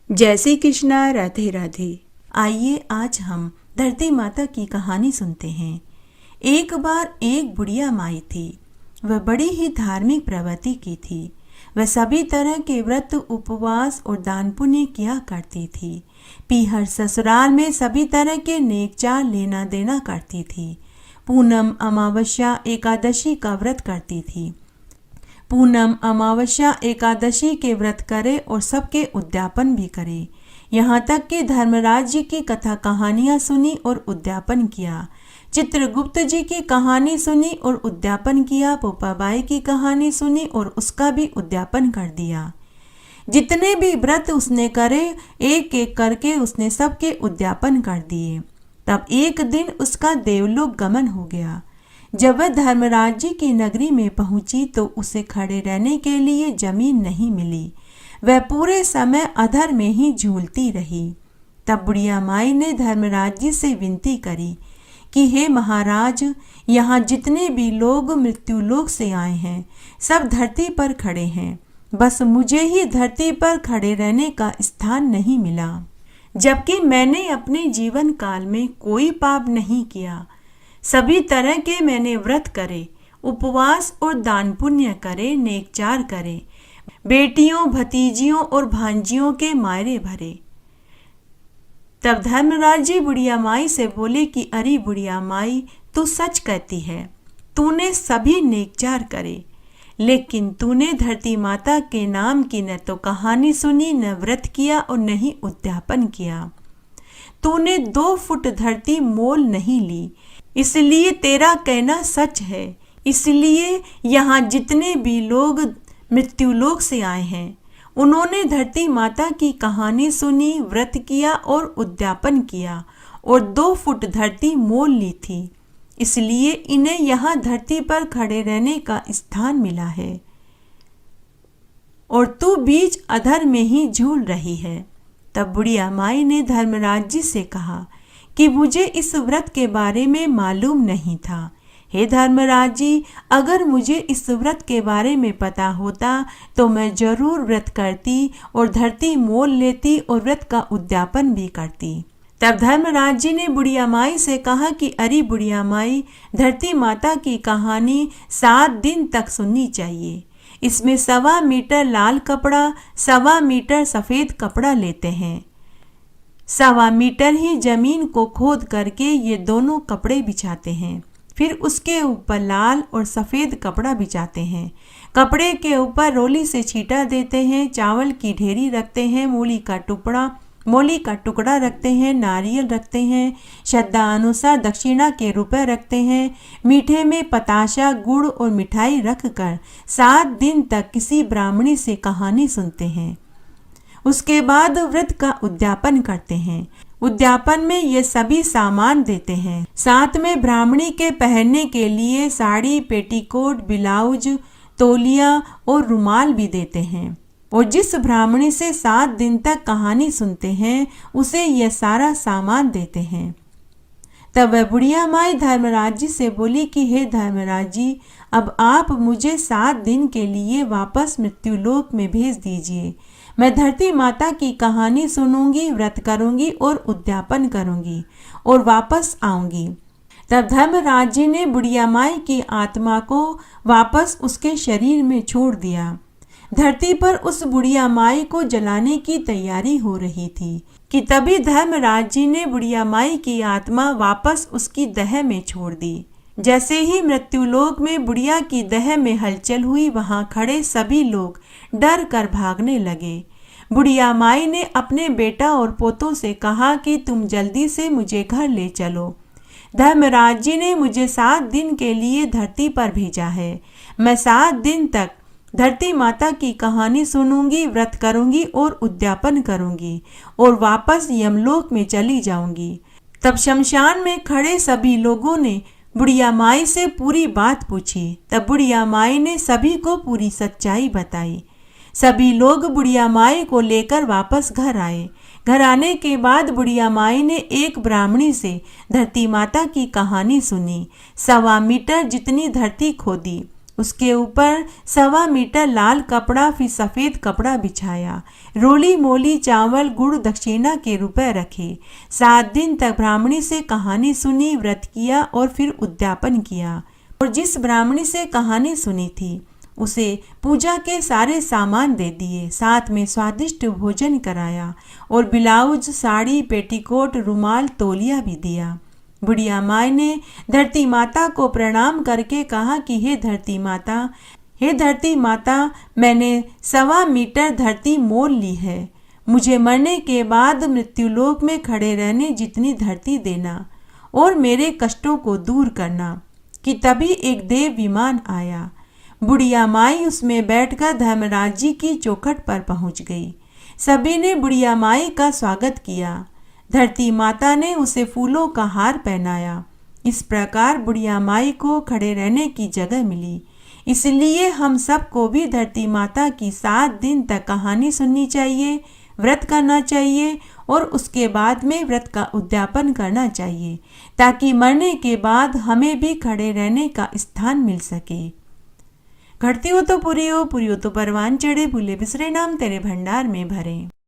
जय श्री कृष्णा। राधे राधे। आइए आज हम धरती माता की कहानी सुनते हैं। एक बार एक बुढ़िया माई थी। वह बड़ी ही धार्मिक प्रवृत्ति की थी। वह सभी तरह के व्रत, उपवास और दान पुण्य किया करती थी। पीहर ससुराल में सभी तरह के नेक चार लेना देना करती थी। पूनम, अमावस्या, एकादशी का व्रत करती थी। पूनम, अमावस्या, एकादशी के व्रत करे और सबके उद्यापन भी करे। यहाँ तक कि धर्मराज जी की कथा कहानियाँ सुनी और उद्यापन किया। चित्रगुप्त जी की कहानी सुनी और उद्यापन किया। पोपाबाई की कहानी सुनी और उसका भी उद्यापन कर दिया। जितने भी व्रत उसने करे, एक एक करके उसने सबके उद्यापन कर दिए। तब एक दिन उसका देवलोक गमन हो गया। जब वह धर्मराज जी की नगरी में पहुंची तो उसे खड़े रहने के लिए जमीन नहीं मिली। वह पूरे समय अधर में ही झूलती रही। तब बुढ़िया माई ने धर्मराज जी से विनती करी कि हे महाराज, यहाँ जितने भी लोग मृत्युलोक से आए हैं सब धरती पर खड़े हैं। बस मुझे ही धरती पर खड़े रहने का स्थान नहीं मिला, जबकि मैंने अपने जीवन काल में कोई पाप नहीं किया। सभी तरह के मैंने व्रत करे, उपवास और दान पुण्य करे, नेकचार करे, बेटियों, भतीजियों और भांजियों के मायरे भरे। तब धर्मराज जी बुढ़िया माई से बोले कि अरे बुढ़िया माई, तू सच कहती है। तूने सभी नेकचार करे, लेकिन तूने धरती माता के नाम की न तो कहानी सुनी, न व्रत किया और न ही उद्यापन किया। तूने 2 फुट धरती मोल नहीं ली, इसलिए तेरा कहना सच है। इसलिए यहाँ जितने भी लोग मृत्युलोक से आए हैं उन्होंने धरती माता की कहानी सुनी, व्रत किया और उद्यापन किया और 2 फुट धरती मोल ली थी। इसलिए इन्हें यहाँ धरती पर खड़े रहने का स्थान मिला है और तू बीच अधर में ही झूल रही है। तब बुढ़िया माई ने धर्मराज जी से कहा कि मुझे इस व्रत के बारे में मालूम नहीं था। हे धर्मराज जी, अगर मुझे इस व्रत के बारे में पता होता तो मैं जरूर व्रत करती और धरती मोल लेती और व्रत का उद्यापन भी करती। तब धर्मराज जी ने बुढ़िया माई से कहा कि अरे बुढ़िया माई, धरती माता की कहानी 7 दिन तक सुननी चाहिए। इसमें 1.25 मीटर लाल कपड़ा, 1.25 मीटर सफ़ेद कपड़ा लेते हैं। 1.25 मीटर ही जमीन को खोद करके ये दोनों कपड़े बिछाते हैं। फिर उसके ऊपर लाल और सफ़ेद कपड़ा बिछाते हैं। कपड़े के ऊपर रोली से छींटा देते हैं। चावल की ढेरी रखते हैं। मूली का टुकड़ा रखते हैं। नारियल रखते हैं। श्रद्धा अनुसार दक्षिणा के रुपए रखते हैं। मीठे में पताशा, गुड़ और मिठाई रखकर 7 दिन तक किसी ब्राह्मणी से कहानी सुनते हैं। उसके बाद व्रत का उद्यापन करते हैं। उद्यापन में ये सभी सामान देते हैं। साथ में ब्राह्मणी के पहनने के लिए साड़ी, पेटीकोट, ब्लाउज, तौलिया और रुमाल भी देते हैं। और जिस ब्राह्मणी से 7 दिन तक कहानी सुनते हैं उसे यह सारा सामान देते हैं। तब वह बुढ़िया माई धर्मराज जी से बोली कि हे धर्मराज जी, अब आप मुझे 7 दिन के लिए वापस मृत्युलोक में भेज दीजिए। मैं धरती माता की कहानी सुनूंगी, व्रत करूंगी और उद्यापन करूंगी और वापस आऊंगी। तब धर्मराज जी ने बुढ़िया माई की आत्मा को वापस उसके शरीर में छोड़ दिया। धरती पर उस बुढ़िया माई को जलाने की तैयारी हो रही थी कि तभी धर्मराज जी ने बुढ़िया माई की आत्मा वापस उसकी देह में छोड़ दी। जैसे ही मृत्युलोक में बुढ़िया की देह में हलचल हुई, वहां खड़े सभी लोग डर कर भागने लगे। बुढ़िया माई ने अपने बेटा और पोतों से कहा कि तुम जल्दी से मुझे घर ले चलो। धर्मराज जी ने मुझे 7 दिन के लिए धरती पर भेजा है। मैं 7 दिन तक धरती माता की कहानी सुनूंगी, व्रत करूंगी और उद्यापन करूंगी और वापस यमलोक में चली जाऊंगी। तब शमशान में खड़े सभी लोगों ने बुढ़िया माई से पूरी बात पूछी। तब बुढ़िया माई ने सभी को पूरी सच्चाई बताई। सभी लोग बुढ़िया माई को लेकर वापस घर आए। घर आने के बाद बुढ़िया माई ने एक ब्राह्मणी से धरती माता की कहानी सुनी। 1.25 मीटर जितनी धरती खोदी उसके ऊपर 1.25 मीटर लाल कपड़ा फिर सफ़ेद कपड़ा बिछाया। रोली मोली चावल गुड़ दक्षिणा के रुपए रखे। 7 दिन तक ब्राह्मणी से कहानी सुनी, व्रत किया और फिर उद्यापन किया। और जिस ब्राह्मणी से कहानी सुनी थी उसे पूजा के सारे सामान दे दिए, साथ में स्वादिष्ट भोजन कराया और ब्लाउज, साड़ी, पेटीकोट, रुमाल, तौलिया भी दिया। बुढ़िया माई ने धरती माता को प्रणाम करके कहा कि हे धरती माता, मैंने 1.25 मीटर धरती मोल ली है। मुझे मरने के बाद मृत्युलोक में खड़े रहने जितनी धरती देना और मेरे कष्टों को दूर करना। कि तभी एक देव विमान आया। बुढ़िया माई उसमें बैठकर धर्मराज जी की चौखट पर पहुंच गई। सभी ने बुढ़िया माई का स्वागत किया। धरती माता ने उसे फूलों का हार पहनाया। इस प्रकार बुढ़िया माई को खड़े रहने की जगह मिली। इसलिए हम सबको भी धरती माता की 7 दिन तक कहानी सुननी चाहिए, व्रत करना चाहिए और उसके बाद में व्रत का उद्यापन करना चाहिए, ताकि मरने के बाद हमें भी खड़े रहने का स्थान मिल सके। घटती हो तो पूरी हो तो परवान चढ़े, भूले बिसरे नाम तेरे भंडार में भरे।